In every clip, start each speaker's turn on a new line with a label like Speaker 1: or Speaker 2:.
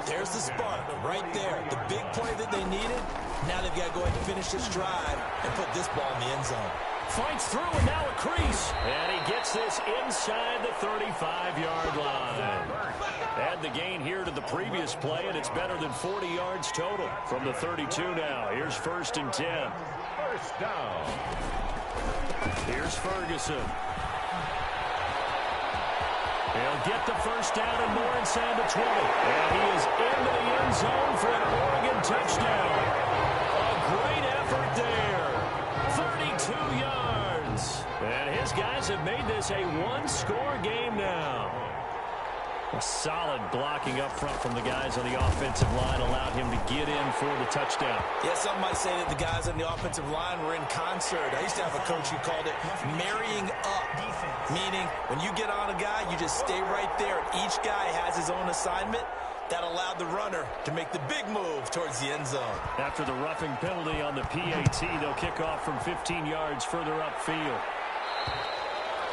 Speaker 1: There's the spark right there. The big play that they needed. Now they've got to go ahead and finish this drive and put this ball in the end zone.
Speaker 2: Fights through and now a crease. And he gets this inside the 35-yard line. Add the gain here to the previous play, and it's better than 40 yards total from the 32 now. Here's 1st and 10.
Speaker 3: First down.
Speaker 2: Here's Ferguson. He'll get the first down and more inside the 20. And he is into the end zone for an Oregon touchdown. A great effort there. 32 yards. And his guys have made this a one-score game now. A solid blocking up front from the guys on the offensive line allowed him to get in for the touchdown.
Speaker 1: Yeah, some might say that the guys on the offensive line were in concert. I used to have a coach who called it marrying up, meaning when you get on a guy, you just stay right there. Each guy has his own assignment. That allowed the runner to make the big move towards the end zone.
Speaker 2: After the roughing penalty on the PAT, they'll kick off from 15 yards further upfield.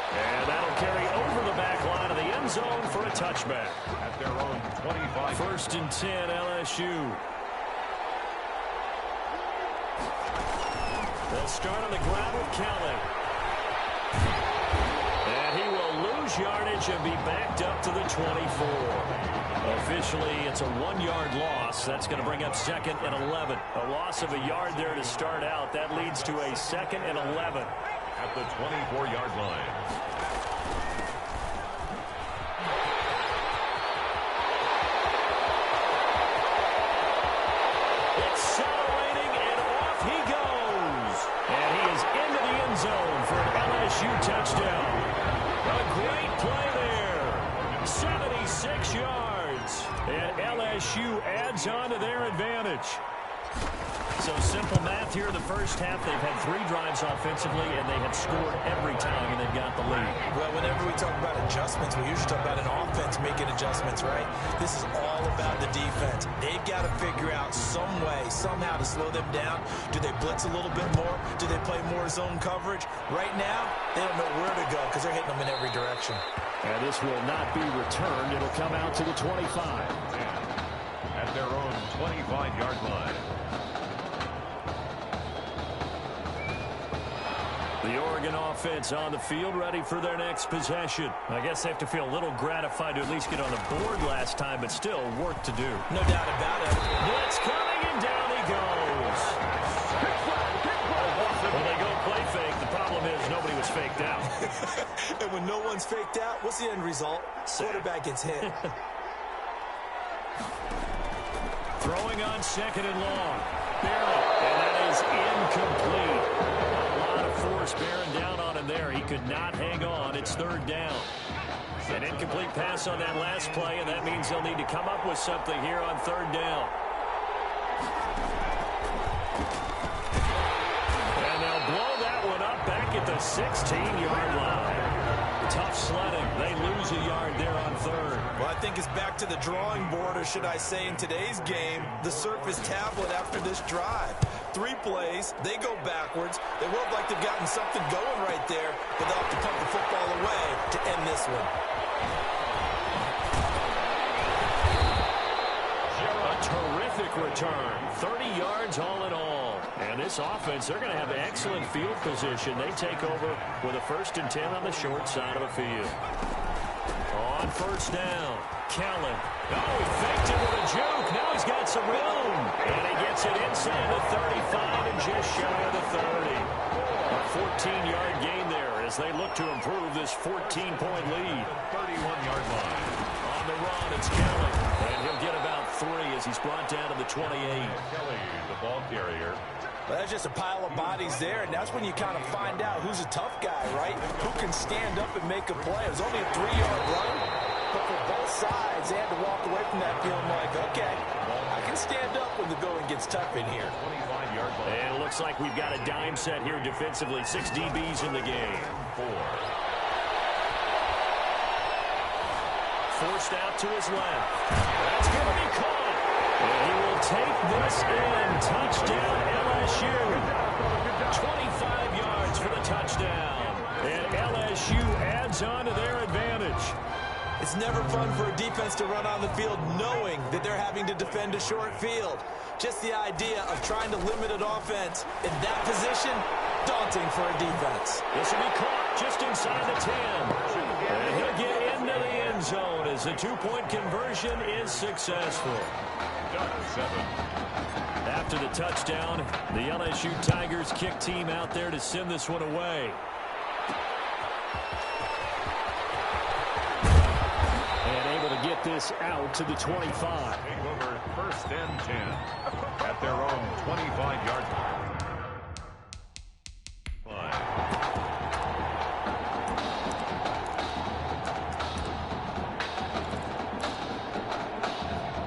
Speaker 2: And that'll carry over the back line of the end zone for a touchback.
Speaker 3: At their own 25.
Speaker 2: 1st and 10, LSU. They'll start on the ground with Kelly. And he will lose yardage and be backed up to the 24. Officially, it's a 1-yard loss. That's going to bring up 2nd and 11. A loss of a yard there to start out. That leads to a 2nd and 11.
Speaker 3: At the 24-yard line.
Speaker 2: Accelerating, and off he goes. And he is into the end zone for an LSU touchdown. A great play there. 76 yards. And LSU adds on to their advantage. So simple math here in the first half. They've had 3 drives offensively, and they have scored every time, and they've got the lead.
Speaker 1: Well, whenever we talk about adjustments, we usually talk about an offense making adjustments, right? This is all about the defense. They've got to figure out some way, somehow to slow them down. Do they blitz a little bit more? Do they play more zone coverage? Right now, they don't know where to go because they're hitting them in every direction.
Speaker 2: And this will not be returned. It'll come out to the 25.
Speaker 3: At their own 25-yard line.
Speaker 2: The Oregon offense on the field, ready for their next possession. I guess they have to feel a little gratified to at least get on the board last time, but still work to do.
Speaker 1: No doubt about it.
Speaker 2: Blitz coming, and down he goes. When they go play fake, the problem is nobody was faked out.
Speaker 1: And when no one's faked out, what's the end result? Quarterback gets hit.
Speaker 2: Throwing on 2nd and long. Barely. And that is incomplete. Force bearing down on him there. He could not hang on. It's 3rd down. An incomplete pass on that last play, and that means they'll need to come up with something here on 3rd down. And they'll blow that one up back at the 16-yard line. Tough sledding. They lose a yard there on 3rd.
Speaker 1: Well, I think it's back to the drawing board, or should I say in today's game, the Surface tablet after this drive. 3 plays, they go backwards. They look like they've gotten something going right there, but they'll have to pump the football away to end this one.
Speaker 2: A terrific return. 30 yards all in all. And this offense, they're going to have excellent field position. They take over with a 1st and 10 on the short side of the field. On 1st down, Kellen. Oh, he faked it with a juke. Now he's got some room. And he gets it inside the 35 and just shy of the 30. A 14-yard gain there as they look to improve this 14-point lead.
Speaker 3: 31-yard line.
Speaker 2: On the run, it's Kelly. And he'll get about 3 as he's brought down to the 28.
Speaker 3: Kelly, the ball carrier.
Speaker 1: Well, that's just a pile of bodies there, and that's when you kind of find out who's a tough guy, right? Who can stand up and make a play. It was only a 3-yard run, but for both sides, they had to walk away from that feeling like, okay, I can stand up when the going gets tough in here.
Speaker 3: 25-yard line.
Speaker 2: And it looks like we've got a dime set here defensively. 6 DBs in the game.
Speaker 3: 4.
Speaker 2: Forced out to his left. That's going to be caught. And he will take this in. Touchdown, LSU. 25 yards for the touchdown. And LSU adds on to their advantage.
Speaker 1: It's never fun for a defense to run on the field knowing that they're having to defend a short field. Just the idea of trying to limit an offense in that position, daunting for a defense.
Speaker 2: This will be caught just inside the 10. And he'll get into the end zone as the two-point conversion is successful.
Speaker 3: 7.
Speaker 2: After the touchdown, the LSU Tigers kick team out there to send this one away. And able to get this out to the 25.
Speaker 3: Take over 1st and 10 at their own 25-yard line.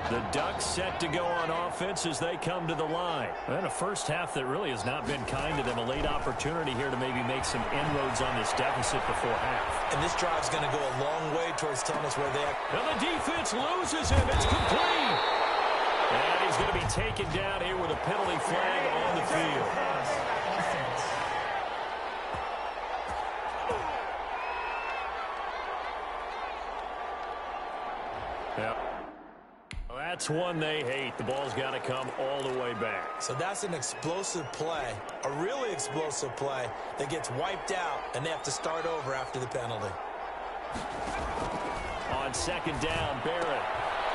Speaker 2: The Ducks set to go on offense as they come to the line. And a first half that really has not been kind to them. A late opportunity here to maybe make some inroads on this deficit before half.
Speaker 1: And this drive's going to go a long way towards telling us where they are.
Speaker 2: And the defense loses him. It's complete. And he's going to be taken down here with a penalty flag on the field. Yeah. That's one they hate. The ball's got to come all the way back.
Speaker 1: So that's an explosive play, a really explosive play that gets wiped out, and they have to start over after the penalty.
Speaker 2: On second down, Barrett.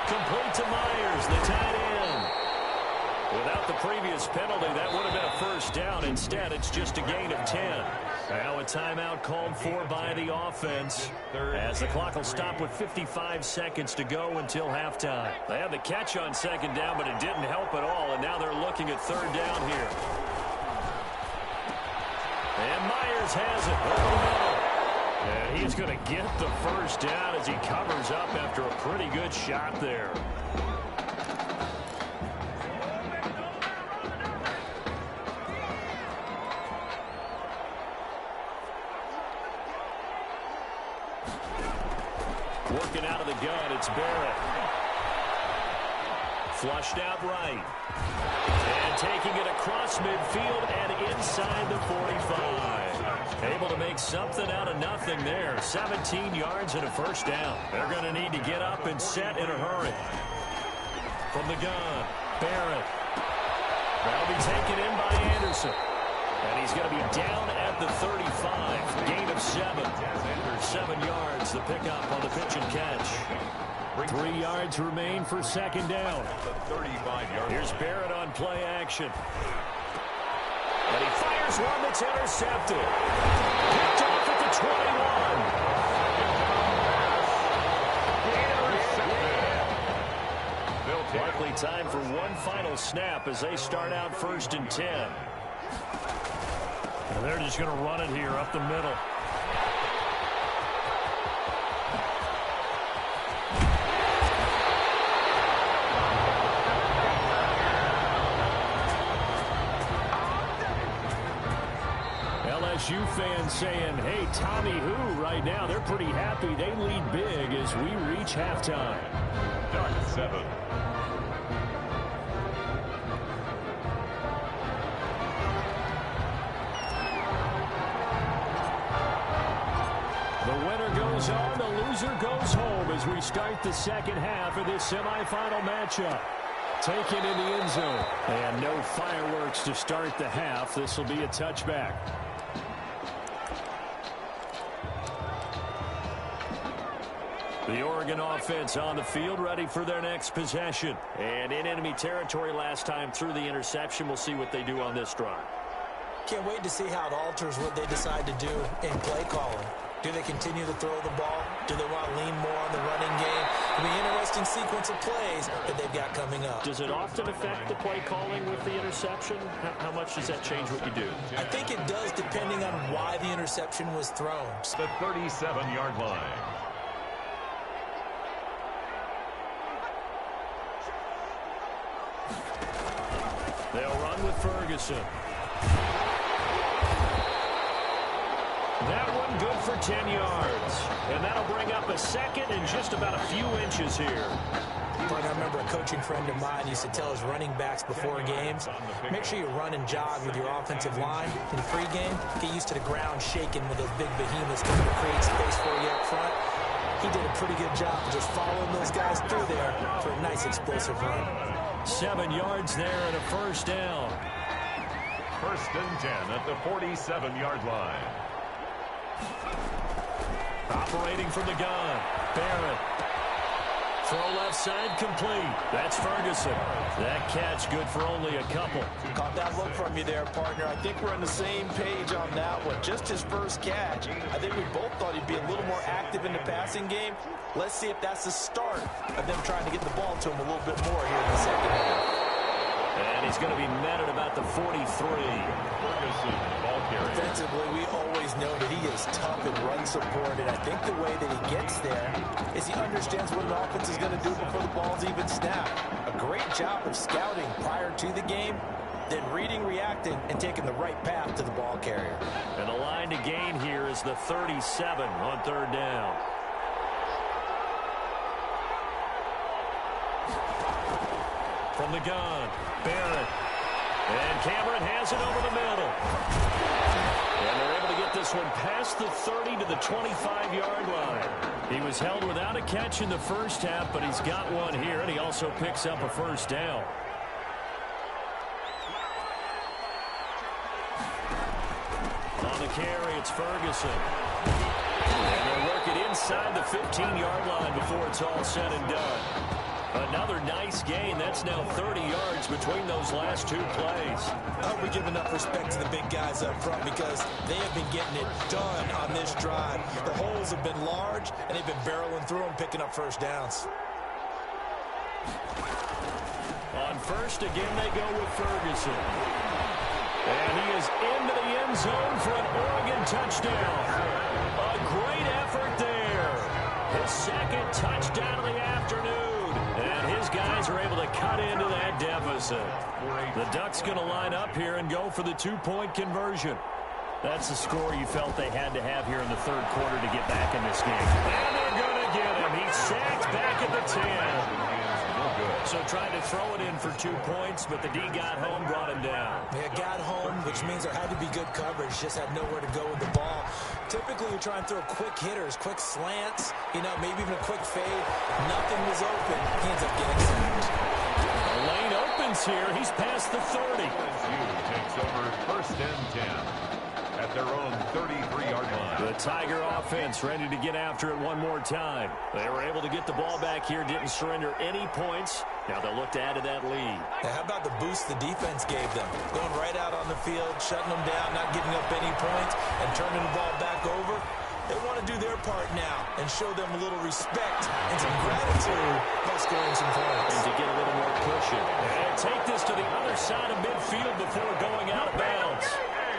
Speaker 2: Complete to Myers, the tight end. Without the previous penalty, that would have been a first down. Instead, it's just a gain of 10. Now a timeout called for by the offense as the clock will stop with 55 seconds to go until halftime. They had the catch on second down, but it didn't help at all, and now they're looking at third down here. And Myers has it over the middle. And he's going to get the first down as he covers up after a pretty good shot there. Working out of the gun, it's Barrett. Flushed out right. And taking it across midfield and inside the 45. Able to make something out of nothing there. 17 yards and a first down. They're going to need to get up and set in a hurry. From the gun, Barrett. That'll be taken in by Anderson. And he's going to be down at the 35. Gain of 7. 7 yards, the pickup on the pitch and catch. 3 yards remain for second down. Here's Barrett on play action. And he fires one that's intercepted. Picked off at the 21. Likely time for one final snap as they start out 1st and 10. And they're just going to run it here up the middle. LSU fans saying, hey, Tommy who right now, they're pretty happy. They lead big as we reach halftime.
Speaker 3: 7.
Speaker 2: The winner goes on, the loser goes home as we start the second half of this semifinal matchup. Taken in the end zone. And no fireworks to start the half. This will be a touchback. The Oregon offense on the field, ready for their next possession. And in enemy territory last time through the interception. We'll see what they do on this drive.
Speaker 1: Can't wait to see how it alters what they decide to do in play calling. Do they continue to throw the ball? Do they want to lean more on the running game? It'll be an interesting sequence of plays that they've got coming up.
Speaker 2: Does it often affect the play calling with the interception? How much does that change what you do?
Speaker 1: I think it does, depending on why the interception was thrown.
Speaker 3: The 37-yard line.
Speaker 2: They'll run with Ferguson. That one good for 10 yards. And that'll bring up a second and just about a few inches here.
Speaker 1: I remember a coaching friend of mine used to tell his running backs before games, make sure you run and jog with your offensive line in pregame. Get used to the ground shaking with those big behemoths trying to create space for you up front. He did a pretty good job of just following those guys through there for a nice explosive run.
Speaker 2: 7 yards there and a first down.
Speaker 3: First and 10 at the 47-yard line.
Speaker 2: Operating from the gun. Barrett. Throw left side complete. That's Ferguson. That catch good for only a couple.
Speaker 1: Caught that look from you there, partner. I think we're on the same page on that one. Just his first catch. I think we both thought he'd be a little more active in the passing game. Let's see if that's the start of them trying to get the ball to him a little bit more here in the second half.
Speaker 2: And he's going to be met at about the 43.
Speaker 3: Ferguson, ball carrier.
Speaker 1: Defensively, we always know that he is tough and run support, and I think the way that he gets there is he understands what an offense is going to do before the ball's even snapped. A great job of scouting prior to the game, then reading, reacting, and taking the right path to the ball carrier.
Speaker 2: And the line to gain here is the 37 on third down. From the gun, Barrett. And Cameron has it over the middle. And they're able to get this one past the 30 to the 25-yard line. He was held without a catch in the first half, but he's got one here, and he also picks up a first down. On the carry, it's Ferguson. And they'll work it inside the 15-yard line before it's all said and done. Another nice gain. That's now 30 yards between those last two plays.
Speaker 1: I hope we give enough respect to the big guys up front because they have been getting it done on this drive. The holes have been large, and they've been barreling through them, picking up first downs.
Speaker 2: On first, again, they go with Ferguson. And he is into the end zone for an Oregon touchdown. A great effort there. His second touchdown of the afternoon. And his guys are able to cut into that deficit. The Ducks going to line up here and go for the two-point conversion. That's the score you felt they had to have here in the third quarter to get back in this game. And they're going to get him. He's sacked back at the 10. So trying to throw it in for 2 points, but the D got home, brought him down.
Speaker 1: Yeah, got home, which means there had to be good coverage. Just had nowhere to go with the ball. Typically, you try and throw quick hitters, quick slants, maybe even a quick fade. Nothing was open. He ends up getting sacked.
Speaker 2: The lane opens here. He's past the 30.
Speaker 3: LSU takes over first and 10 at their own 33-yard line.
Speaker 2: The Tiger offense ready to get after it one more time. They were able to get the ball back here, didn't surrender any points. Now they'll look to add to that lead.
Speaker 1: Now, how about the boost the defense gave them? Going right out on the field, shutting them down, not giving up any points, and turning the ball back over. They want to do their part now and show them a little respect and some gratitude by scoring some points.
Speaker 2: And to get a little more cushion. And take this to the other side of midfield before going out of bounds.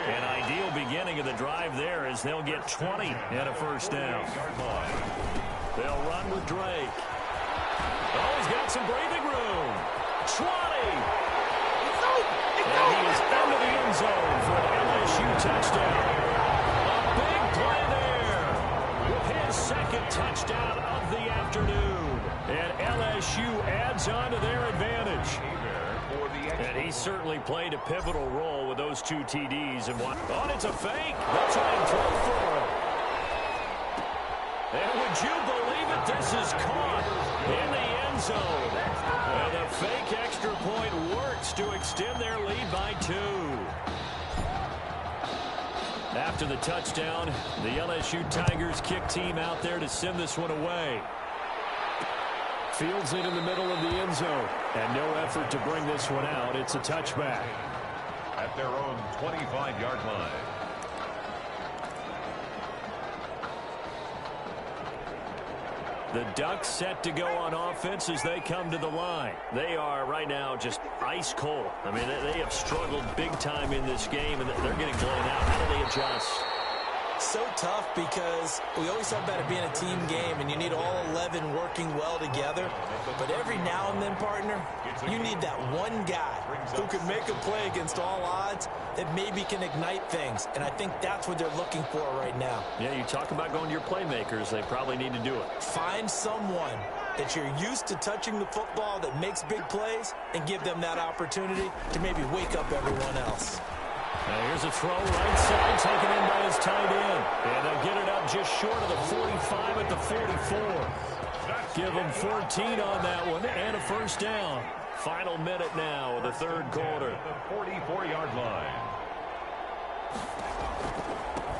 Speaker 2: An ideal beginning of the drive there as they'll get 20 and a first down. They'll run with Drake. Oh, he's got some breathing room. 20. And he is into the end zone for an LSU touchdown. A big play there. His second touchdown of the afternoon. And LSU adds on to their advantage. And he certainly played a pivotal role with those two TDs. And oh, it's a fake. They'll try and throw for him. And would you believe it? This is caught in the end zone. And the fake extra point works to extend their lead by 2. After the touchdown, the LSU Tigers kick team out there to send this one away. Fields it in the middle of the end zone. And no effort to bring this one out. It's a touchback.
Speaker 3: At their own 25-yard line.
Speaker 2: The Ducks set to go on offense as they come to the line. They are right now just ice cold. I mean, they have struggled big time in this game, and they're getting blown out. How do they adjust?
Speaker 1: So tough because we always talk about it being a team game and you need all 11 working well together. But every now and then, partner, you need that one guy who can make a play against all odds that maybe can ignite things. And I think that's what they're looking for right now.
Speaker 2: Yeah, you talk about going to your playmakers. They probably need to do it.
Speaker 1: Find someone that you're used to touching the football that makes big plays and give them that opportunity to maybe wake up everyone else.
Speaker 2: Here's a throw right side, taken in by his tight end. And they'll get it up just short of the 45 at the 44. Give them 14 on that one and a first down. Final minute now of the third quarter.
Speaker 3: The 44-yard line.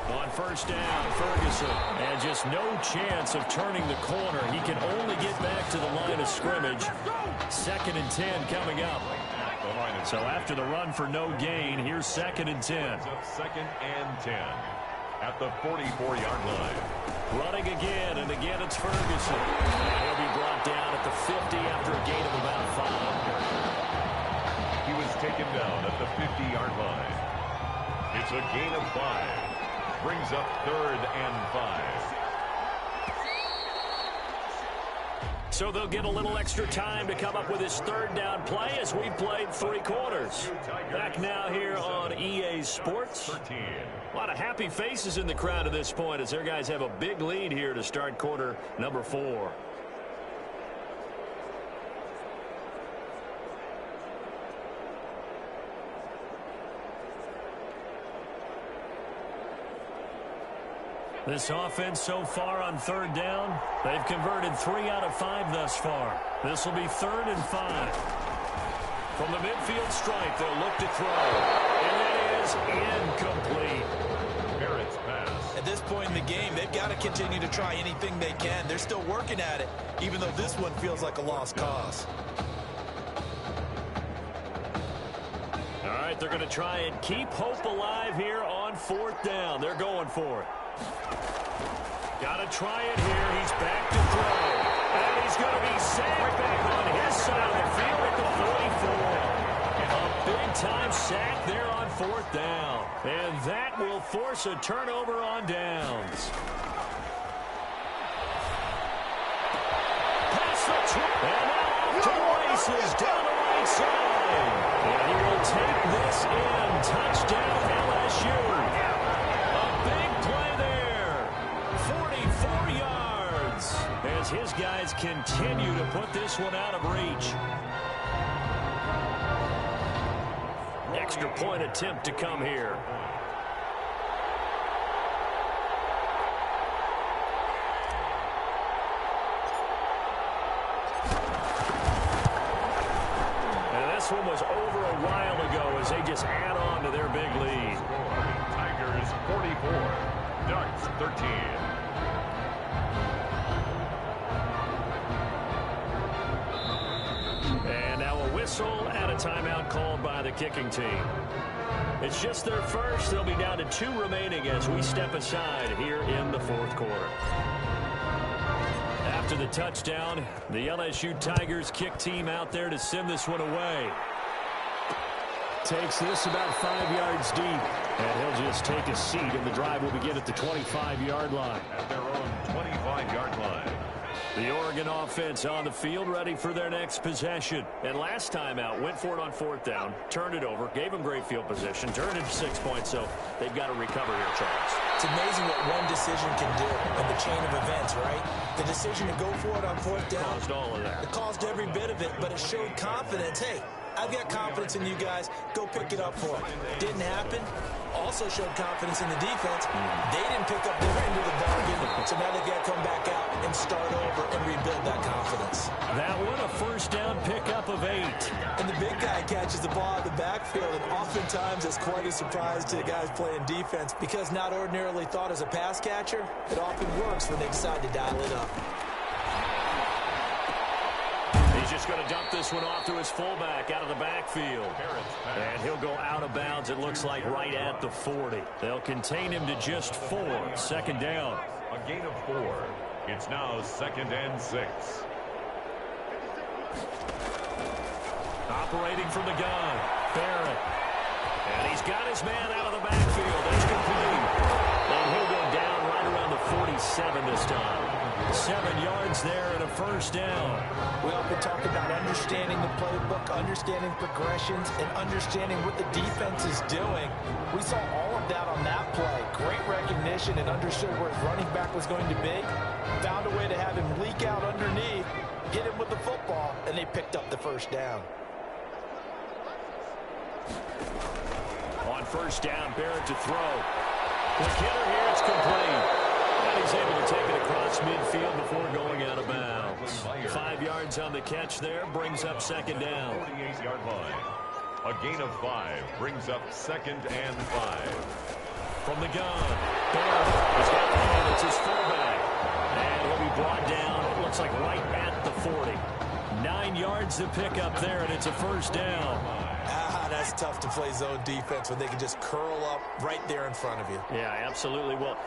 Speaker 2: On first down, Ferguson. And just no chance of turning the corner. He can only get back to the line of scrimmage. 2nd and 10 coming up. So after the run for no gain, here's 2nd and 10.
Speaker 3: 2nd and 10 at the 44-yard line.
Speaker 2: Running again, and again it's Ferguson. And he'll be brought down at the 50 after a gain of about 5.
Speaker 3: He was taken down at the 50-yard line. It's a gain of 5. Brings up 3rd and 5.
Speaker 2: So they'll get a little extra time to come up with his 3rd down play as we played 3 quarters. Back now here on EA Sports. A lot of happy faces in the crowd at this point as their guys have a big lead here to start quarter number 4. This offense so far on 3rd down, they've converted 3 out of 5 thus far. This will be 3rd and 5. From the midfield stripe, they'll look to throw. And that is incomplete.
Speaker 3: Barrett's pass.
Speaker 1: At this point in the game, they've got to continue to try anything they can. They're still working at it, even though this one feels like a lost cause.
Speaker 2: All right, they're going to try and keep hope alive here on 4th down. They're going for it. Got to try it here. He's back to throw. And he's going to be sacked back on his side of the field at the 44. A big-time sack there on 4th down. And that will force a turnover on downs. Pass the trip. And now off to the races down the right side. And he will take this in. Touchdown LSU. As his guys continue to put this one out of reach. Extra point attempt to come here. And this one was over a while ago as they just add on to their big lead.
Speaker 3: Tigers 44, Ducks 13.
Speaker 2: And a timeout called by the kicking team. It's just their first. They'll be down to 2 remaining as we step aside here in the 4th quarter. After the touchdown, the LSU Tigers kick team out there to send this one away. Takes this about 5 yards deep. And he'll just take a seat, and the drive will begin at the 25-yard line.
Speaker 3: At their own 25-yard line.
Speaker 2: The Oregon offense on the field, ready for their next possession. And last time out, went for it on 4th down, turned it over, gave them great field position, turned it to 6 points, so they've got to recover here, Charles.
Speaker 1: It's amazing what one decision can do in the chain of events, right? The decision to go for it on 4th down.
Speaker 2: Caused all of that.
Speaker 1: It caused every bit of it, but it showed confidence. Hey, I've got confidence in you guys. Go pick it up for them. Didn't happen. Also showed confidence in the defense. They didn't pick up their end of the bargain, so now they've got to come back out and start over and rebuild that confidence.
Speaker 2: That one, a first down pickup of 8.
Speaker 1: And the big guy catches the ball in the backfield, and oftentimes it's quite a surprise to the guys playing defense because not ordinarily thought as a pass catcher, it often works when they decide to dial it up.
Speaker 2: He's just going to dump this one off to his fullback out of the backfield. And he'll go out of bounds, it looks like, right at the 40. They'll contain him to just 4. 2nd down.
Speaker 3: A gain of 4. It's now 2nd and 6.
Speaker 2: Operating from the gun, Barrett. And he's got his man out of the backfield. That's complete. And he'll go down right around the 47 this time. 7 yards there and a first down.
Speaker 1: We often talk about understanding the playbook, understanding progressions, and understanding what the defense is doing. We saw all of that on that play. Great recognition and understood where his running back was going to be. Found a way to have him leak out underneath, hit him with the football, and they picked up the first down.
Speaker 2: On first down, Barrett to throw. The killer here, it's complete. And he's able to take it across midfield before going out of bounds. 5 yards on the catch there, brings up second down.
Speaker 3: 48-yard line. A gain of 5 brings up 2nd and 5.
Speaker 2: From the gun, Barrett has got the man. It's his fullback. And he'll be brought down, it looks like right at the 40. 9 yards to pick up there, and it's a first down.
Speaker 1: That's tough to play zone defense when they can just curl up right there in front of you.
Speaker 2: Yeah, absolutely. Well,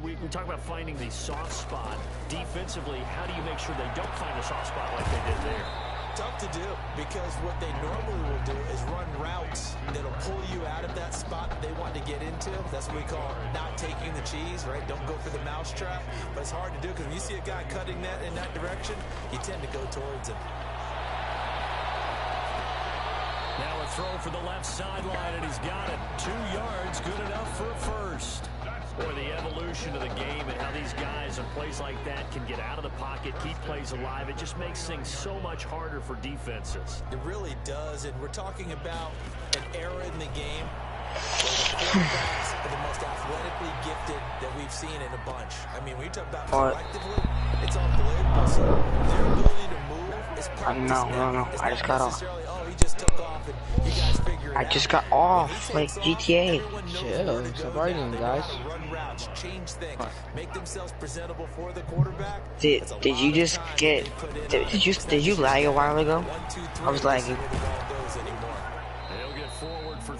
Speaker 2: we talk about finding the soft spot. Defensively, how do you make sure they don't find a soft spot like they did there?
Speaker 1: Tough to do, because what they normally will do is run routes that'll pull you out of that spot that they want to get into. That's what we call not taking the cheese, right? Don't go for the mousetrap. But it's hard to do, because when you see a guy cutting that in that direction, you tend to go towards him.
Speaker 2: Now a throw for the left sideline, and he's got it. 2 yards, good enough for a first. Or the evolution of the game and how these guys in plays like that can get out of the pocket, keep plays alive. It just makes things so much harder for defenses.
Speaker 1: It really does, and we're talking about an era in the game where the quarterbacks are the most athletically gifted that we've seen in a bunch. I mean, when you talk about collectively, it's unbelievable. So their ability to move is practice.
Speaker 4: No. I just got off.
Speaker 1: Oh, he just took off, and you guys figure it out.
Speaker 4: I just got off, like GTA.
Speaker 5: Chill, stop arguing, guys.
Speaker 1: Change things, make themselves presentable for the quarterback.
Speaker 4: Did you just get? Did you lag a while ago? I was lagging.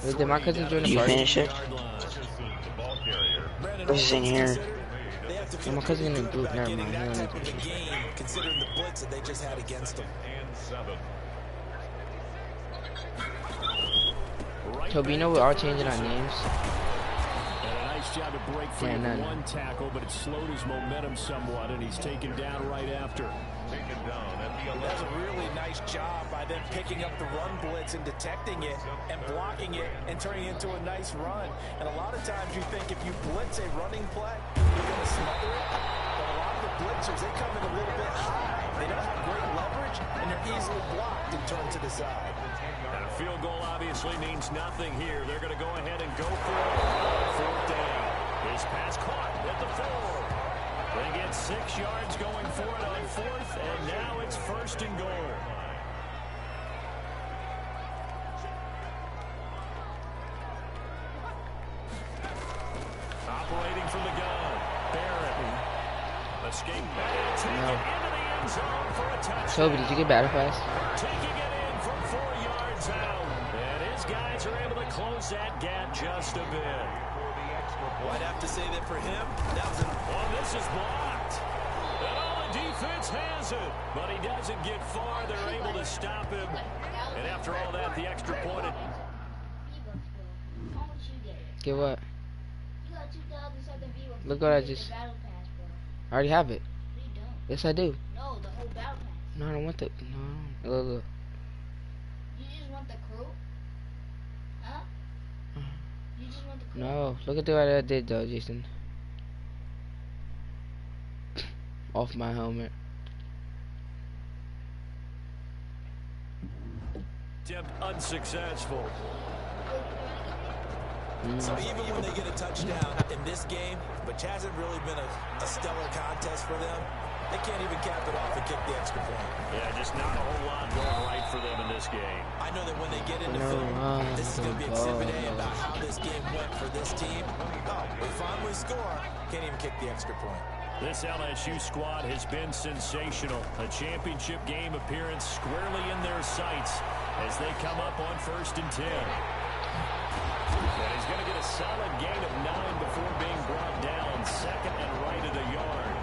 Speaker 5: Did my cousin join the
Speaker 4: You
Speaker 5: party?
Speaker 4: finish it? I was in here.
Speaker 5: My cousin in the group. Never mind. I don't need to.
Speaker 1: Considering the blitz that they just had against them.
Speaker 5: Toby, you know we are changing our names.
Speaker 2: Job to break free with one tackle, but it slowed his momentum somewhat, and he's taken down right after.
Speaker 3: Taken down at the 11.
Speaker 1: That's a really nice job by them picking up the run blitz and detecting it and blocking it and turning it into a nice run. And a lot of times you think if you blitz a running play, you're going to smother it. But a lot of the blitzers, they come in a little bit high. They don't have great leverage, and they're easily blocked and turned to the side.
Speaker 2: And a field goal obviously means nothing here. They're going to go ahead and go for it. 4th down. His pass caught at the 4. They get 6 yards going for it on 4th, and now it's 1st and goal. Operating from the gun. Barrett. Escape. Taking it into the end zone for a touchdown.
Speaker 5: Toby, did you get battle pass?
Speaker 2: Taking it in from 4 yards out. And his guys are able to close that gap just a bit.
Speaker 1: Well, I'd have to say that for him, that was
Speaker 2: this is blocked. And all the defense has it. But he doesn't get far. They're able to stop him. And after all that, the extra point.
Speaker 5: Get what? Look what I just... I already have it. Yes, I do.
Speaker 6: No, the whole battle pass.
Speaker 5: No, I don't want the... No. Look.
Speaker 6: You just want the crew? Huh? You just want the crew?
Speaker 5: No. Look at what I did, though, Jason. Off my helmet.
Speaker 2: Attempt unsuccessful.
Speaker 1: So even when they get a touchdown in this game, which hasn't really been a stellar contest for them, they can't even cap it off and kick the extra point.
Speaker 2: Yeah, just not a whole lot going right for them in this game.
Speaker 1: I know that when they get into film, this is going to be Exhibit A about how this game went for this team. Oh, we finally score. Can't even kick the extra point.
Speaker 2: This LSU squad has been sensational. A championship game appearance squarely in their sights as they come up on 1st and 10. And he's going to get a solid gain of 9 before being brought down. 2nd and right at a yard.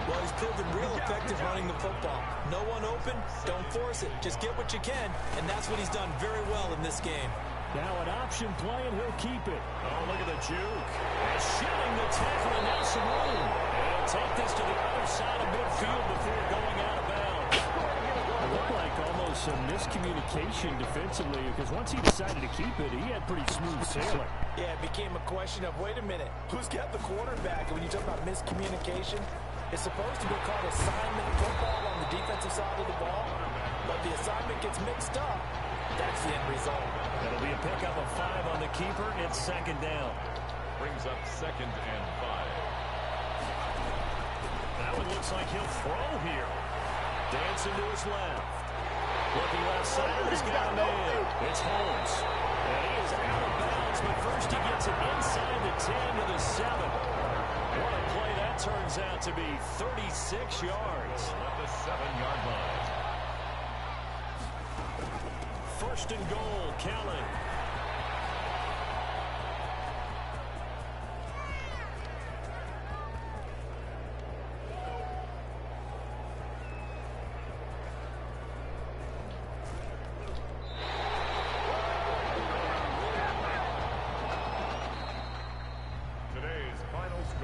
Speaker 1: Well, he's proven real effective running the football. No one open, don't force it. Just get what you can, and that's what he's done very well in this game.
Speaker 2: Now an option play, and he'll keep it. Oh, look at the juke. And shilling the tackle, and now some room. And take this to the other side of midfield before going out of bounds. It looked like almost some miscommunication defensively, because once he decided to keep it, he had pretty smooth sailing.
Speaker 1: Yeah, it became a question of, wait a minute, who's got the quarterback? And when you talk about miscommunication, it's supposed to be called assignment football on the defensive side of the ball, but the assignment gets mixed up. That's the end result.
Speaker 2: That'll be a pickup of 5 on the keeper. It's second down.
Speaker 3: Brings up 2nd and 5.
Speaker 2: That one looks like he'll throw here. Dancing to his left. Looking left side, he's got a man. It's Holmes. And he is out of bounds, but first he gets it inside the 10 to the 7. What a play that turns out to be. 36 yards.
Speaker 3: At the 7-yard line.
Speaker 2: First and goal, Kelly.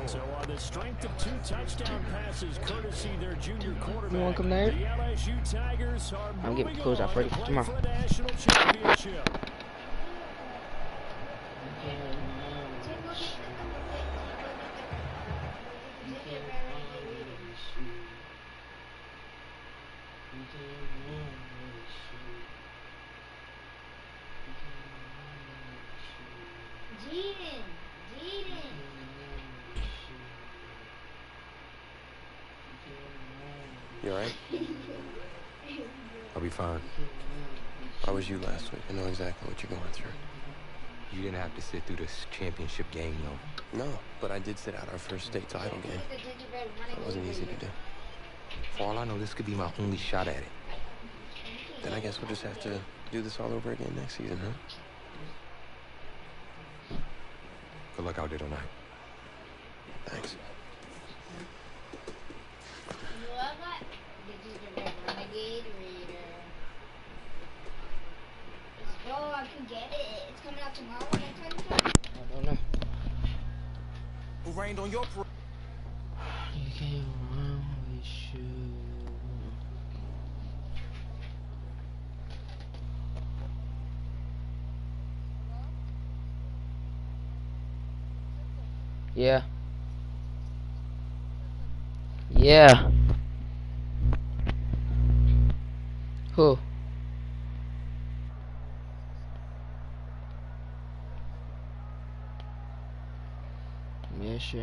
Speaker 2: So on the strength of 2 touchdown passes, courtesy their junior quarterback,
Speaker 5: You want to come there?
Speaker 2: the LSU Tigers are
Speaker 5: I'm getting
Speaker 2: moving
Speaker 5: clothes
Speaker 2: on
Speaker 5: off ready
Speaker 2: to
Speaker 5: for
Speaker 2: play
Speaker 5: tomorrow.
Speaker 2: for the national championship.
Speaker 7: You alright? I'll be fine. I was you last week. I know exactly what you're going through. You didn't have to sit through this championship game, though. No, but I did sit out our first state title game. It wasn't easy to do. For all I know, this could be my only shot at it. Then I guess we'll just have to do this all over again next season, huh? Good luck out there tonight. Thanks.
Speaker 6: Oh, I can get it. It's coming out tomorrow. What time?
Speaker 5: I don't know.
Speaker 1: Who rained on your parade?
Speaker 5: You can't run with you. Yeah. Yeah. Who? Yeah, sure.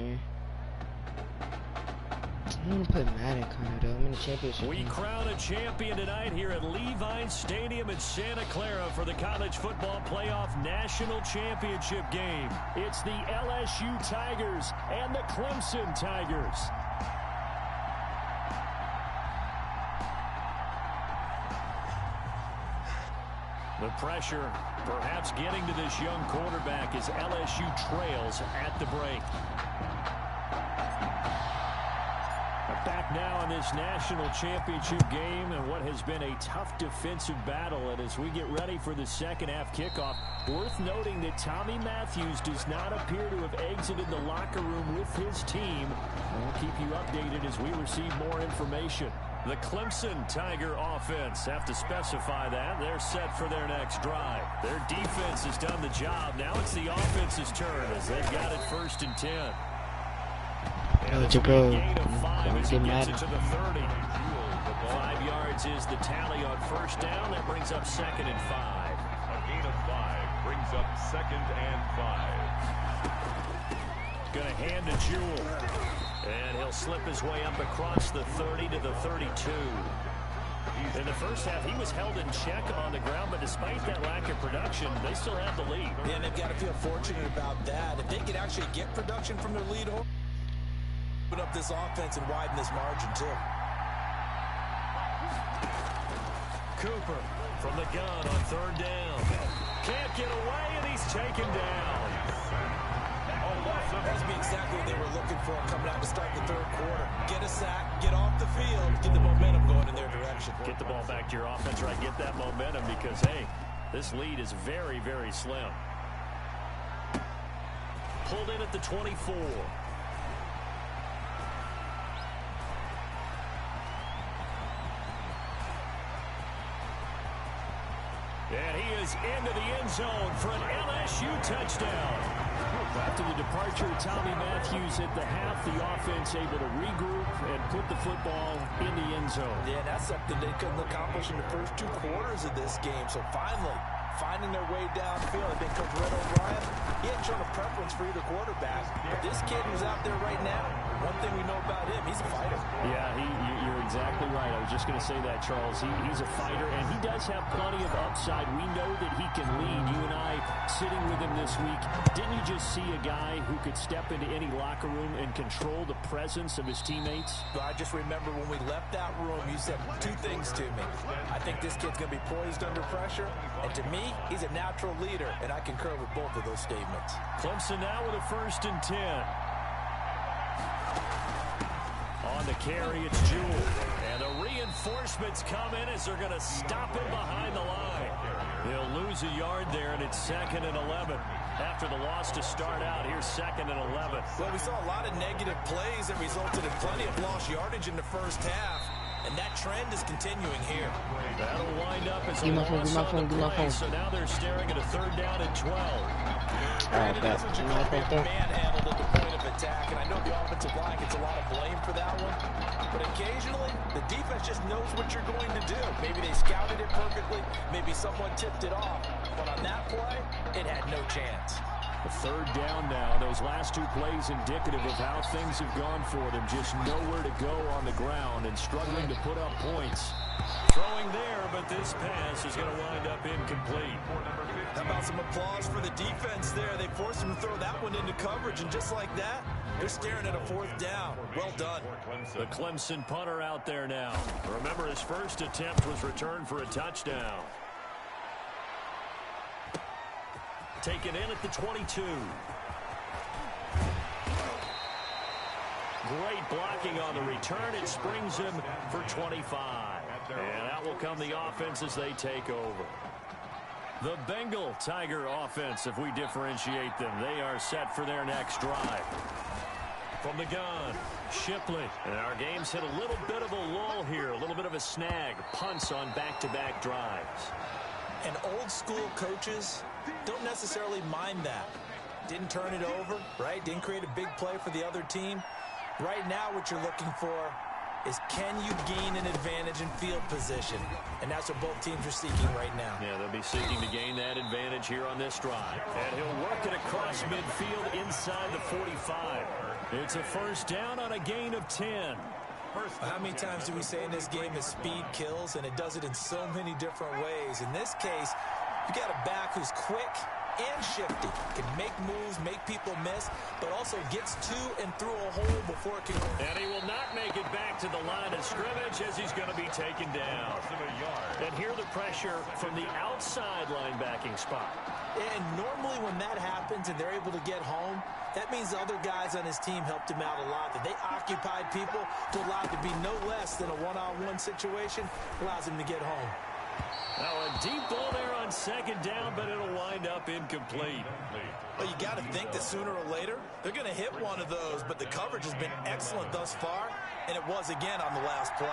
Speaker 5: I'm gonna play Madden kind of though. I'm in the championship.
Speaker 2: We crown a champion tonight here at Levi's Stadium in Santa Clara for the College Football Playoff National Championship game. It's the LSU Tigers and the Clemson Tigers. The pressure perhaps getting to this young quarterback as LSU trails at the break. Back now in this national championship game and what has been a tough defensive battle. And as we get ready for the second half kickoff, worth noting that Tommy Matthews does not appear to have exited the locker room with his team. We'll keep you updated as we receive more information. The Clemson Tiger offense have to specify that. They're set for their next drive. Their defense has done the job. Now it's the offense's turn as they've got it 1st and 10.
Speaker 5: Let you go.
Speaker 2: As he
Speaker 5: Get
Speaker 2: gets
Speaker 5: mad.
Speaker 2: it to the 30. 5 yards is the tally on 1st down. That brings up 2nd and 5.
Speaker 3: A gain of 5 brings up 2nd and 5.
Speaker 2: Going to hand to Jewell. And he'll slip his way up across the 30 to the 32. In the first half, he was held in check on the ground, but despite that lack of production, they still have the lead.
Speaker 1: Yeah, and they've got to feel fortunate about that. If they could actually get production from their lead, open up this offense and widen this margin, too.
Speaker 2: Cooper from the gun on 3rd down. Can't get away, and he's taken down.
Speaker 1: That's exactly what they were looking for coming out to start the 3rd quarter. Get a sack, get off the field, get the momentum going in their direction.
Speaker 2: Get the ball back to your offense, right? Get that momentum because, hey, This lead is very, very slim. Pulled in at the 24. And he is into the end zone for an LSU touchdown. After the departure of Tommy Matthews at the half, the offense able to regroup and put the football in the end zone.
Speaker 1: Yeah, that's something they couldn't accomplish in the first 2 quarters of this game. So finally, finding their way downfield. I think Coach Red O'Brien, he hadn't shown a preference for either quarterback. But this kid who's out there right now, one thing we know about him, he's a fighter.
Speaker 2: Yeah, you're exactly right. I was just going to say that, Charles. He's a fighter, and he does have plenty of upside. We know that he can lead. You and I sitting with him this week, didn't you just see a guy who could step into any locker room and control the presence of his teammates?
Speaker 1: I just remember when we left that room, you said 2 things to me. I think this kid's going to be poised under pressure, and to me, he's a natural leader, and I concur with both of those statements.
Speaker 2: Clemson now with a 1st and 10. On the carry, it's Jewell. And the reinforcements come in as they're going to stop him behind the line. They'll lose a yard there, and it's 2nd and 11. After the loss to start out, here's 2nd and 11.
Speaker 1: Well, we saw a lot of negative plays that resulted in plenty of lost yardage in the first half. And that trend is continuing here.
Speaker 2: That'll wind up as a loss on the play. So now they're staring at a 3rd down and 12.
Speaker 1: It doesn't just be manhandled at the point of attack, and I know the offensive line gets a lot of blame for that one. But occasionally, the defense just knows what you're going to do. Maybe they scouted it perfectly. Maybe someone tipped it off. But on that play, it had no chance.
Speaker 2: A 3rd down now. Those last 2 plays indicative of how things have gone for them. Just nowhere to go on the ground and struggling to put up points. Throwing there, but this pass is going to wind up incomplete.
Speaker 1: How about some applause for the defense there? They forced him to throw that one into coverage, and just like that, they're staring at a 4th down. Well done.
Speaker 2: The Clemson punter out there now. Remember, his first attempt was returned for a touchdown. Taken in at the 22. Great blocking on the return. It springs him for 25. And out will come the offense as they take over. The Bengal Tiger offense, if we differentiate them, they are set for their next drive. From the gun, Shipley. And our game's hit a little bit of a lull here, a little bit of a snag. Punts on back-to-back drives.
Speaker 1: And old school coaches don't necessarily mind that. Didn't turn it over, right? Didn't create a big play for the other team. Right now what you're looking for is, can you gain an advantage in field position? And that's what both teams are seeking right now.
Speaker 2: Yeah, they'll be seeking to gain that advantage here on this drive. And he'll work it across midfield inside the 45. It's a 1st down on a gain of 10.
Speaker 1: How many times do we say in this game that speed kills, and it does it in so many different ways? In this case, you got a back who's quick and shifty, can make moves, make people miss, but also gets to and through a hole before it can go.
Speaker 2: And he will not make it back to the line of scrimmage as he's going to be taken down. And here the pressure from the outside linebacking spot.
Speaker 1: And normally when that happens and they're able to get home, that means the other guys on his team helped him out a lot. That they occupied people to allow it to be no less than a one-on-one situation, allows him to get home.
Speaker 2: Now a deep ball there on 2nd down, but it'll wind up incomplete.
Speaker 1: Well, you got to think that sooner or later they're going to hit one of those, but the coverage has been excellent thus far, and it was again on the last play.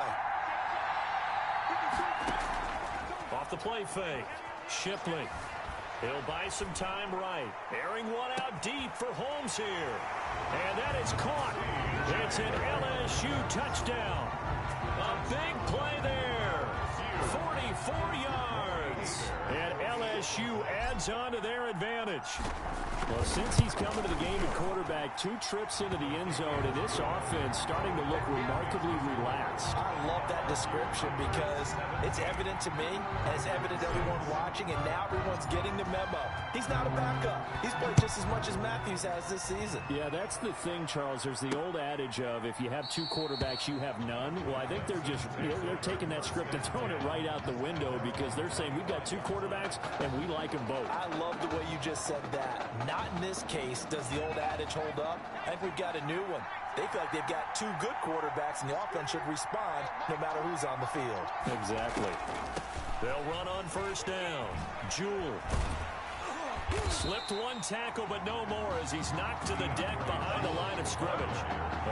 Speaker 2: Off the play fake, Shipley. He'll buy some time right. Airing one out deep for Holmes here. And that is caught. It's an LSU touchdown. A big play there. 44 yards. And LSU adds on to their advantage. Well, since he's come into the game at quarterback, 2 trips into the end zone, and this offense starting to look remarkably relaxed.
Speaker 1: I love that description because it's evident to me, and it's evident to everyone watching, and now everyone's getting the memo. He's not a backup. He's played just as much as Matthews has this season.
Speaker 2: Yeah, that's the thing, Charles. There's the old adage of if you have 2 quarterbacks, you have none. Well, I think they're just they're taking that script and throwing it right out the window because they're saying we've got 2 quarterbacks, and we like them both.
Speaker 1: I love the way you just said that. Not in this case does the old adage hold up. I think we've got a new one. They feel like they've got 2 good quarterbacks, and the offense should respond no matter who's on the field.
Speaker 2: Exactly. They'll run on first down. Jewell. Slipped one tackle, but no more as he's knocked to the deck behind the line of scrimmage.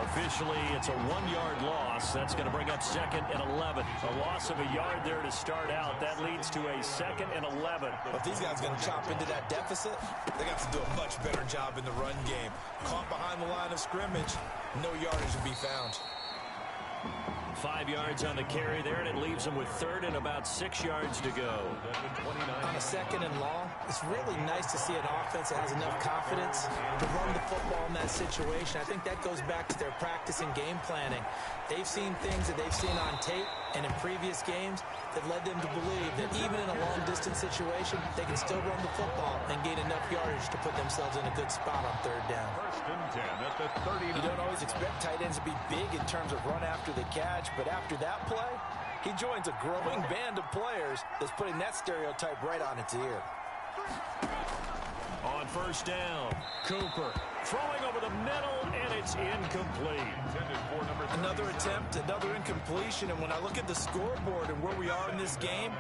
Speaker 2: Officially, it's a 1-yard loss. That's going to bring up 2nd and 11. A loss of a yard there to start out. That leads to a 2nd and 11.
Speaker 1: If these guys are going to chop into that deficit, they got to do a much better job in the run game. Caught behind the line of scrimmage, no yardage to be found.
Speaker 2: 5 yards on the carry there, and it leaves them with 3rd and about 6 yards to go.
Speaker 1: On a 2nd and long, it's really nice to see an offense that has enough confidence to run the football in that situation. I think that goes back to their practice and game planning. They've seen things that they've seen on tape and in previous games that led them to believe that even in a long-distance situation, they can still run the football and gain enough yardage to put themselves in a good spot on 3rd down.
Speaker 3: 1st and 10 at the 39.
Speaker 1: You don't always expect tight ends to be big in terms of run after the catch, but after that play, he joins a growing band of players that's putting that stereotype right on its ear.
Speaker 2: On first down, Cooper throwing over the middle, and it's incomplete.
Speaker 1: Another attempt, another incompletion, and when I look at the scoreboard and where we are in this game,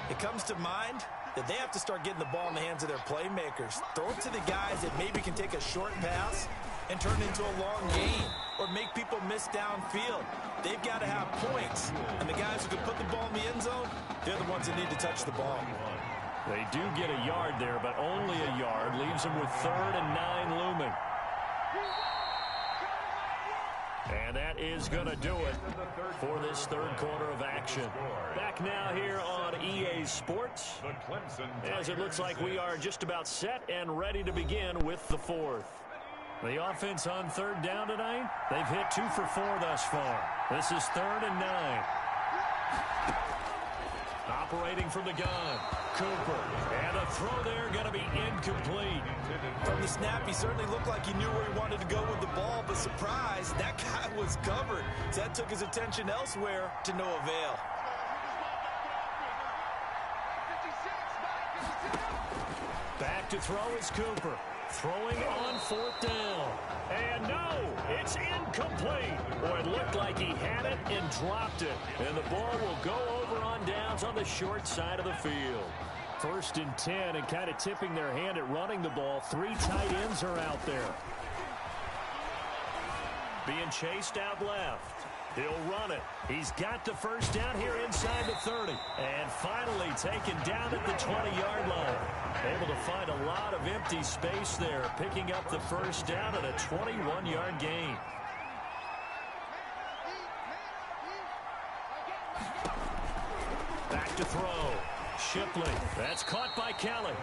Speaker 1: it comes to mind that they have to start getting the ball in the hands of their playmakers. Throw it to the guys that maybe can take a short pass and turn it into a long gain or make people miss downfield. They've got to have points, and the guys who can put the ball in the end zone, they're the ones that need to touch the ball.
Speaker 2: They do get a yard there, but only a yard. Leaves them with 3rd and 9 looming. And that is going to do it for this 3rd quarter of action. Back now here on EA Sports, as it looks like we are just about set and ready to begin with the 4th. The offense on 3rd down tonight, they've hit 2 for 4 thus far. This is 3rd and 9. Operating from the gun, Cooper. And a throw there going to be incomplete.
Speaker 1: From the snap, he certainly looked like he knew where he wanted to go with the ball, but surprise, that guy was covered. So that took his attention elsewhere to no avail.
Speaker 2: Back to throw is Cooper. Throwing on 4th down. And no, it's incomplete. Boy, it looked like he had it and dropped it. And the ball will go over on downs on the short side of the field. 1st and 10, and kind of tipping their hand at running the ball. 3 tight ends are out there. Being chased out left. He'll run it. He's got the first down here inside the 30. And finally taken down at the 20-yard line. Able to find a lot of empty space there, picking up the first down at a 21-yard gain. Back to throw. Shipley. That's caught by Kelly.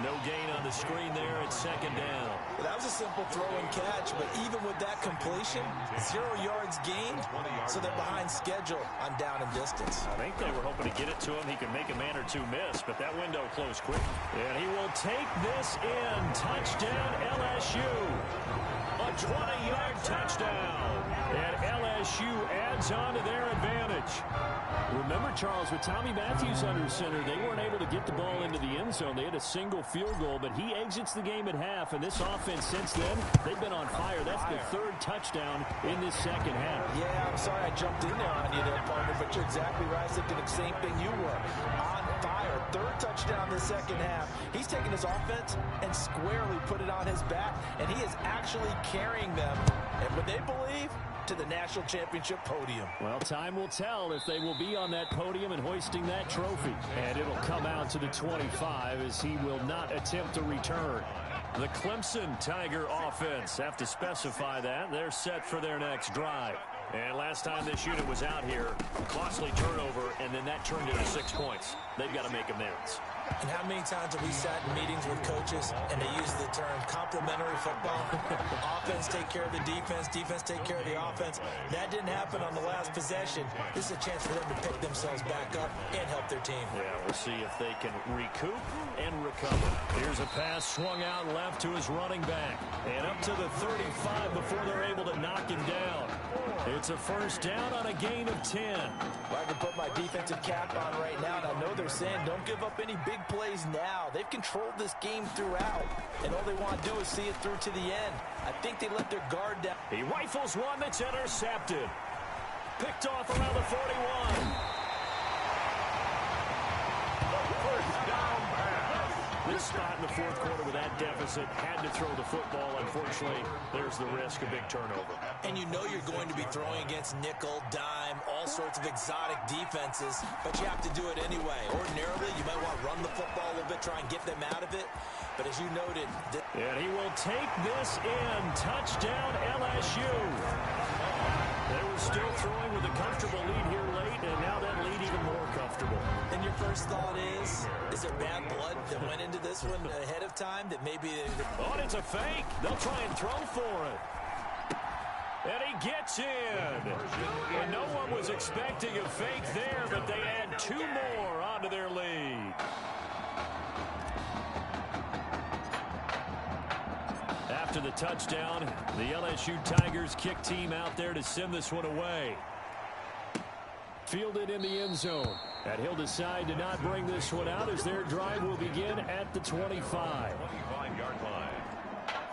Speaker 2: No gain on the screen there at 2nd down.
Speaker 1: Well, that was a simple throw and catch, but even with that completion, 0 yards gained, so they're behind schedule on down and distance.
Speaker 2: I think they were hoping to get it to him. He could make a man or two miss, but that window closed quick. And he will take this in. Touchdown, LSU. A 20-yard touchdown. And LSU adds on to their advantage. Remember, Charles, with Tommy Matthews under center, they weren't able to get the ball into the end zone. They had a single field goal, but he exits the game at half, and this offense since then, they've been on fire. That's the 3rd touchdown in this 2nd half.
Speaker 1: Yeah, I'm sorry I jumped in there on you there, partner, but you're exactly right. I was thinking the same thing you were. On fire. 3rd touchdown in the 2nd half. He's taking his offense and squarely put it on his back, and he is actually carrying them, and what they believe, to the national championship podium.
Speaker 2: Well, time will tell if they will be on that podium and hoisting that trophy. And it'll come out to the 25 as he will not attempt to return. The Clemson Tiger offense have to specify that. They're set for their next drive. And last time this unit was out here, a costly turnover, and then that turned into 6 points. They've got to make amends.
Speaker 1: And how many times have we sat in meetings with coaches and they use the term complementary football? Offense take care of the defense, defense take care of the offense. That didn't happen on the last possession. This is a chance for them to pick themselves back up and help their team.
Speaker 2: Yeah, we'll see if they can recoup and recover. Here's a pass swung out left to his running back. And up to the 35 before they're able to knock him down. It's a first down on a gain of 10.
Speaker 1: Well, I can put my defensive cap on right now, and I know they're saying don't give up any big plays now. They've controlled this game throughout, and all they want to do is see it through to the end. I think they let their guard down.
Speaker 2: He rifles one that's intercepted. Picked off around the 41. This spot in the fourth quarter with that deficit, had to throw the football. Unfortunately, there's the risk of big turnover.
Speaker 1: And you know you're going to be throwing against nickel, dime, all sorts of exotic defenses, but you have to do it anyway. Ordinarily, you might want to run the football a little bit, try and get them out of it. But as you noted...
Speaker 2: And he will take this in. Touchdown, LSU. They were still throwing with a comfortable lead here late, and now that lead even more comfortable.
Speaker 1: And your first thought is there bad blood that went into this one ahead of time that maybe...
Speaker 2: Oh, it's a fake. They'll try and throw for it. And he gets in. And no one was expecting a fake there, but they add 2 more onto their lead. After the touchdown, the LSU Tigers kick team out there to send this one away. Fielded in the end zone. And he'll decide to not bring this one out as their drive will begin at the 25.
Speaker 3: 25-yard line.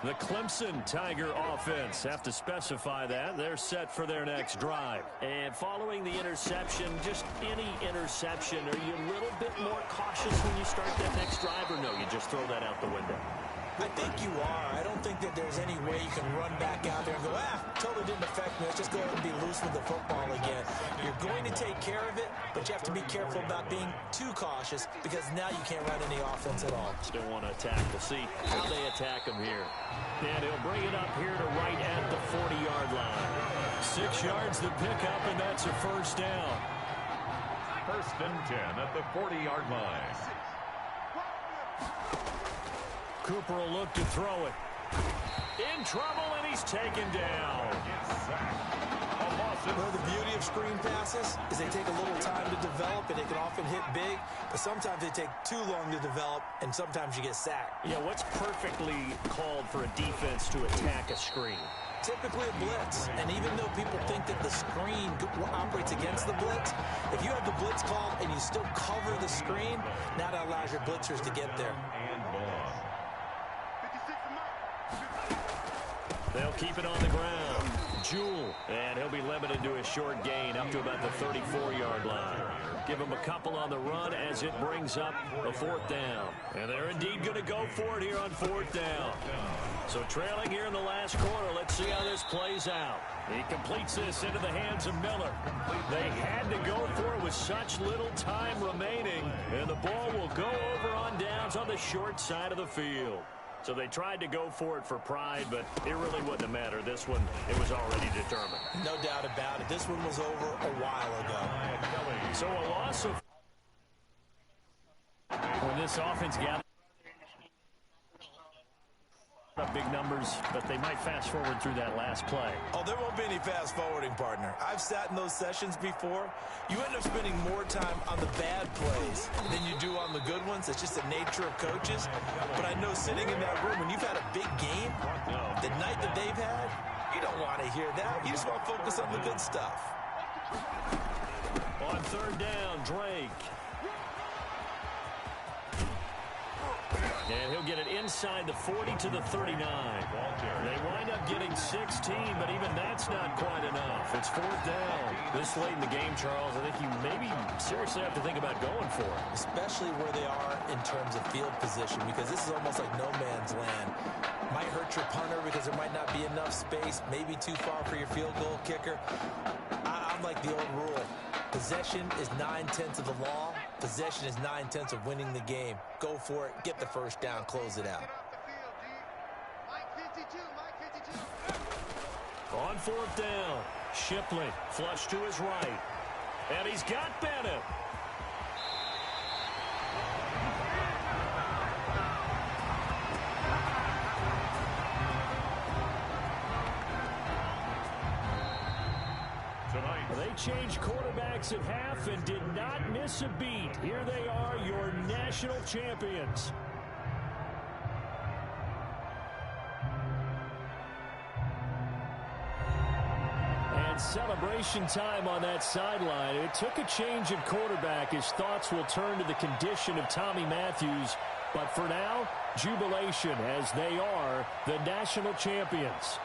Speaker 2: The Clemson Tiger offense have to specify that. They're set for their next drive. And following the interception, just any interception, are you a little bit more cautious when you start that next drive, or no, you just throw that out the window?
Speaker 1: I think you are. I don't think that there's any way you can run back out there and go, totally didn't affect me. Let's just go ahead and be loose with the football again. You're going to take care of it, but you have to be careful about being too cautious because now you can't run any offense at all.
Speaker 2: Still want to attack. We'll see how they attack him here. And he'll bring it up here to right at the 40-yard line. 6 yards to pick up, and that's a first down.
Speaker 3: First and 10 at the 40-yard line.
Speaker 2: Cooper will look to throw it. In trouble, and he's taken down.
Speaker 1: Well, the beauty of screen passes is they take a little time to develop, and they can often hit big, but sometimes they take too long to develop, and sometimes you get sacked.
Speaker 2: Yeah, what's perfectly called for a defense to attack a screen?
Speaker 1: Typically a blitz, and even though people think that the screen operates against the blitz, if you have the blitz called and you still cover the screen, now that allows your blitzers to get there.
Speaker 3: And long.
Speaker 2: They'll keep it on the ground. Jewell, and he'll be limited to a short gain up to about the 34-yard line. Give him a couple on the run as it brings up a 4th down. And they're indeed going to go for it here on 4th down. So trailing here in the last quarter, let's see how this plays out. He completes this into the hands of Miller. They had to go for it with such little time remaining, and the ball will go over on downs on the short side of the field. So they tried to go for it for pride, but it really wouldn't have mattered. This one, it was already determined.
Speaker 1: No doubt about it. This one was over a while ago.
Speaker 2: So a loss of... When this offense gathers big numbers, but they might fast forward through that last play.
Speaker 1: Oh, there won't be any fast forwarding, partner. I've sat in those sessions before. You end up spending more time on the bad plays than you do on the good ones. It's just the nature of coaches. But I know sitting in that room, when you've had a big game, the night that they've had, you don't want to hear that. You just want to focus on the good stuff.
Speaker 2: On 3rd down, Drake. And he'll get it inside the 40 to the 39. They wind up getting 16, but even that's not quite enough. It's 4th down. This late in the game, Charles, I think you maybe seriously have to think about going for it.
Speaker 1: Especially where they are in terms of field position, because this is almost like no man's land. Might hurt your punter because there might not be enough space, maybe too far for your field goal kicker. I'm like the old rule. Possession is 9/10 of the law. Possession is 9/10 of winning the game. Go for it. Get the first down. Close it out.
Speaker 2: On 4th down, Shipley flush to his right. And he's got Bennett. They changed quarterbacks at half and did not miss a beat. Here they are, your national champions. And celebration time on that sideline. It took a change at quarterback. His thoughts will turn to the condition of Tommy Matthews. But for now, jubilation as they are the national champions.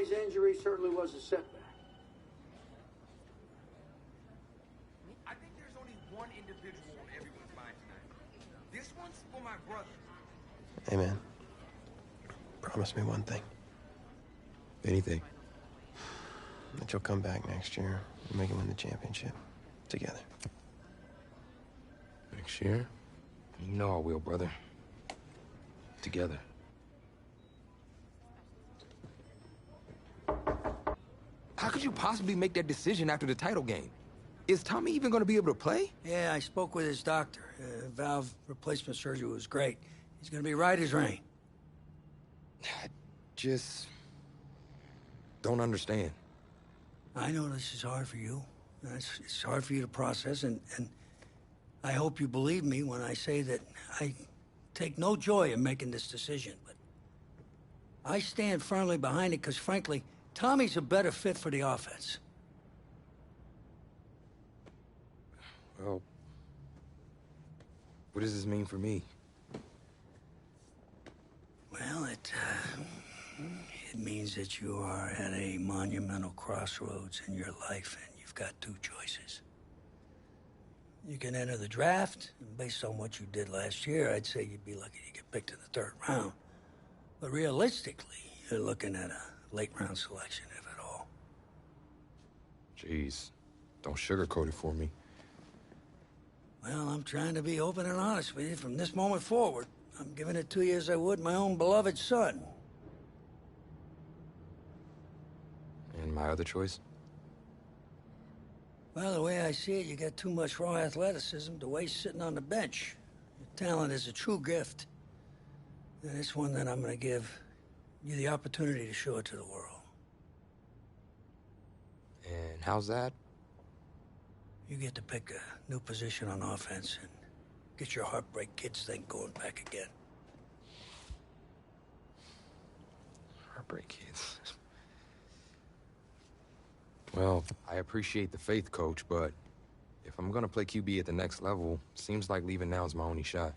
Speaker 8: Tommy's injury certainly was a setback.
Speaker 9: I think there's only one individual on everyone's mind tonight. This one's for my brother.
Speaker 7: Hey, man. Promise me one thing.
Speaker 10: Anything.
Speaker 7: That you'll come back next year and we can win the championship together.
Speaker 10: Next year? You know I will, brother. Together. How could you possibly make that decision after the title game? Is Tommy even going to be able to play?
Speaker 8: Yeah, I spoke with his doctor. Valve replacement surgery was great. He's going to be right as rain.
Speaker 10: I just don't understand.
Speaker 8: I know this is hard for you. It's hard for you to process, and I hope you believe me when I say that I take no joy in making this decision, but I stand firmly behind it because, frankly, Tommy's a better fit for the offense.
Speaker 10: Well, what does this mean for me?
Speaker 8: Well, it means that you are at a monumental crossroads in your life, and you've got two choices. You can enter the draft, and based on what you did last year, I'd say you'd be lucky to get picked in the 3rd round. But realistically, you're looking at a late-round selection, if at all.
Speaker 10: Jeez, don't sugarcoat it for me.
Speaker 8: Well, I'm trying to be open and honest with you from this moment forward. I'm giving it to you as I would my own beloved son.
Speaker 10: And my other choice?
Speaker 8: Well, the way I see it, you got too much raw athleticism to waste sitting on the bench. Your talent is a true gift. And it's one that I'm going to give you the opportunity to show it to the world.
Speaker 10: And how's that?
Speaker 8: You get to pick a new position on offense and get your Heartbreak Kids thing going back again.
Speaker 10: Heartbreak Kids. Well, I appreciate the faith, Coach, but if I'm gonna play QB at the next level, seems like leaving now is my only shot.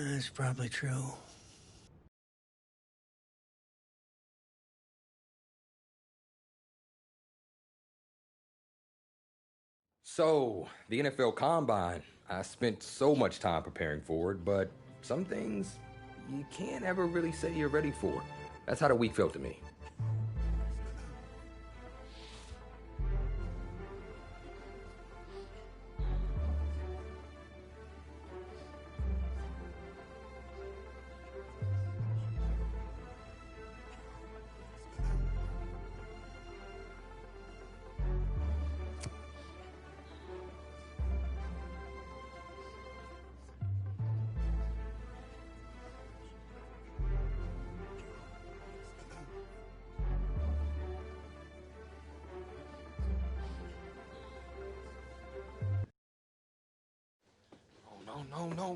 Speaker 8: That's probably true.
Speaker 10: So, the NFL Combine, I spent so much time preparing for it, but some things you can't ever really say you're ready for. That's how the week felt to me.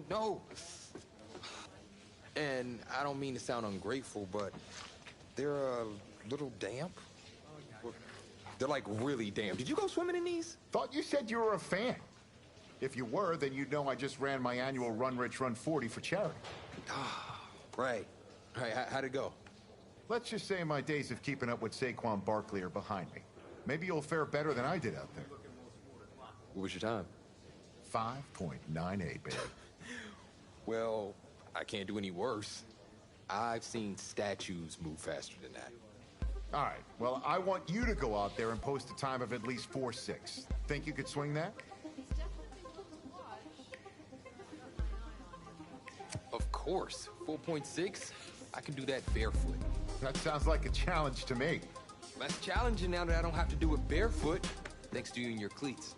Speaker 10: No. And I don't mean to sound ungrateful, but they're a little damp. They're like really damp. Did you go swimming in these?
Speaker 11: Thought you said you were a fan. If you were, then you'd know I just ran my annual Run Rich Run 40 for charity.
Speaker 10: Right. How'd it go?
Speaker 11: Let's just say my days of keeping up with Saquon Barkley are behind me. Maybe you'll fare better than I did out there.
Speaker 10: What was your time?
Speaker 11: 5.98, baby.
Speaker 10: Well, I can't do any worse. I've seen statues move faster than that.
Speaker 11: All right, well, I want you to go out there and post a time of at least 4.6. Think you could swing that?
Speaker 10: Of course. 4.6? I can do that barefoot.
Speaker 11: That sounds like a challenge to me.
Speaker 10: That's challenging now that I don't have to do it barefoot, thanks to you and your cleats.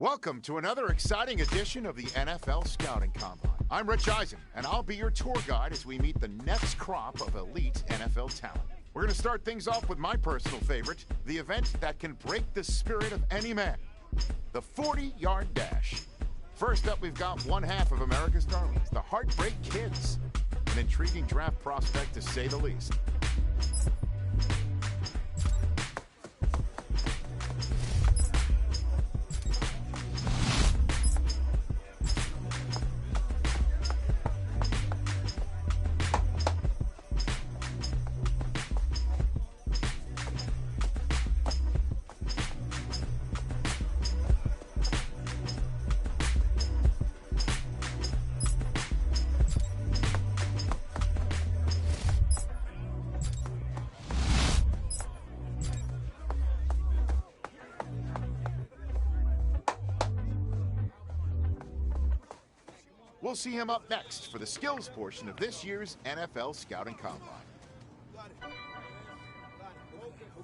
Speaker 11: Welcome to another exciting edition of the NFL Scouting Combine. I'm Rich Eisen, and I'll be your tour guide as we meet the next crop of elite NFL talent. We're going to start things off with my personal favorite, the event that can break the spirit of any man, the 40-yard dash. First up, we've got one half of America's darlings, the Heartbreak Kids. An intriguing draft prospect, to say the least. We'll see him up next for the skills portion of this year's NFL Scouting Combine.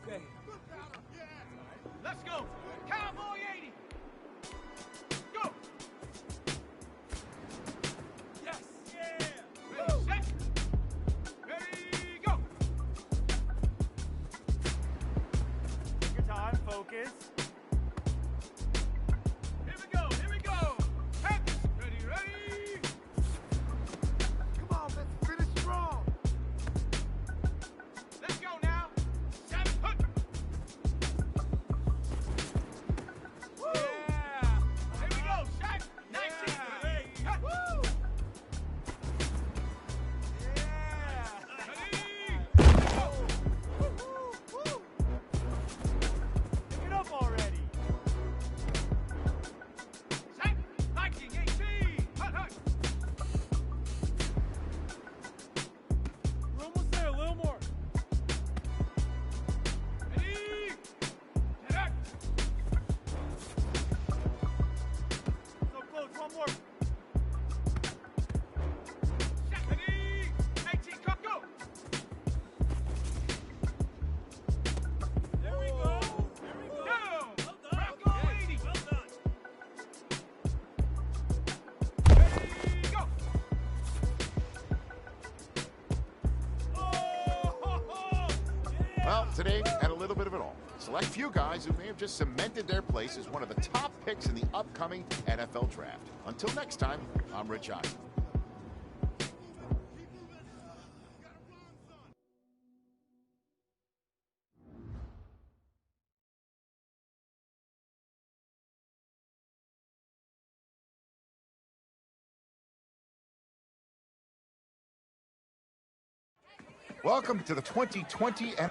Speaker 9: Okay. Let's go. Cowboy 80. Go. Yes. Yeah. Ready, set. Ready, go.
Speaker 12: Take your time, focus.
Speaker 9: Here we go. Here we go. Practice. Ready, ready. Come on, let's finish strong. Let's go now. 700. Woo. Yeah. Here we go. Shaq. 19. Yeah. Woo. Yeah. Ready. Go. Woo. Woo.
Speaker 12: Pick it up already.
Speaker 9: Shaq. 1918. Hut, hut.
Speaker 12: We're almost there, a little more.
Speaker 9: Ready. Get up.
Speaker 12: So close, one more.
Speaker 9: Shaq. Ready. 18. Go. Go.
Speaker 12: There we go. There we go.
Speaker 9: Down.
Speaker 12: Well done.
Speaker 9: Bronco 80.
Speaker 12: Well done.
Speaker 9: Ready. Go.
Speaker 12: Oh, yeah.
Speaker 11: Well, today had a little bit of it all. Select few guys who may have just cemented their place as one of the top picks in the upcoming NFL draft. Until next time, I'm Rich Eisen. Welcome to the 2020 and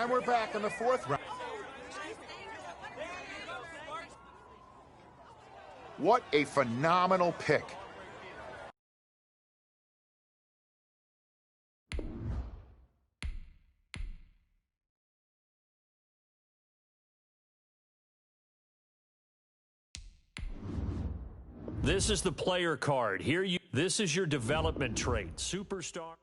Speaker 11: we're back in the fourth round. What a phenomenal pick.
Speaker 2: This is the player card. This is your development trait. Superstar.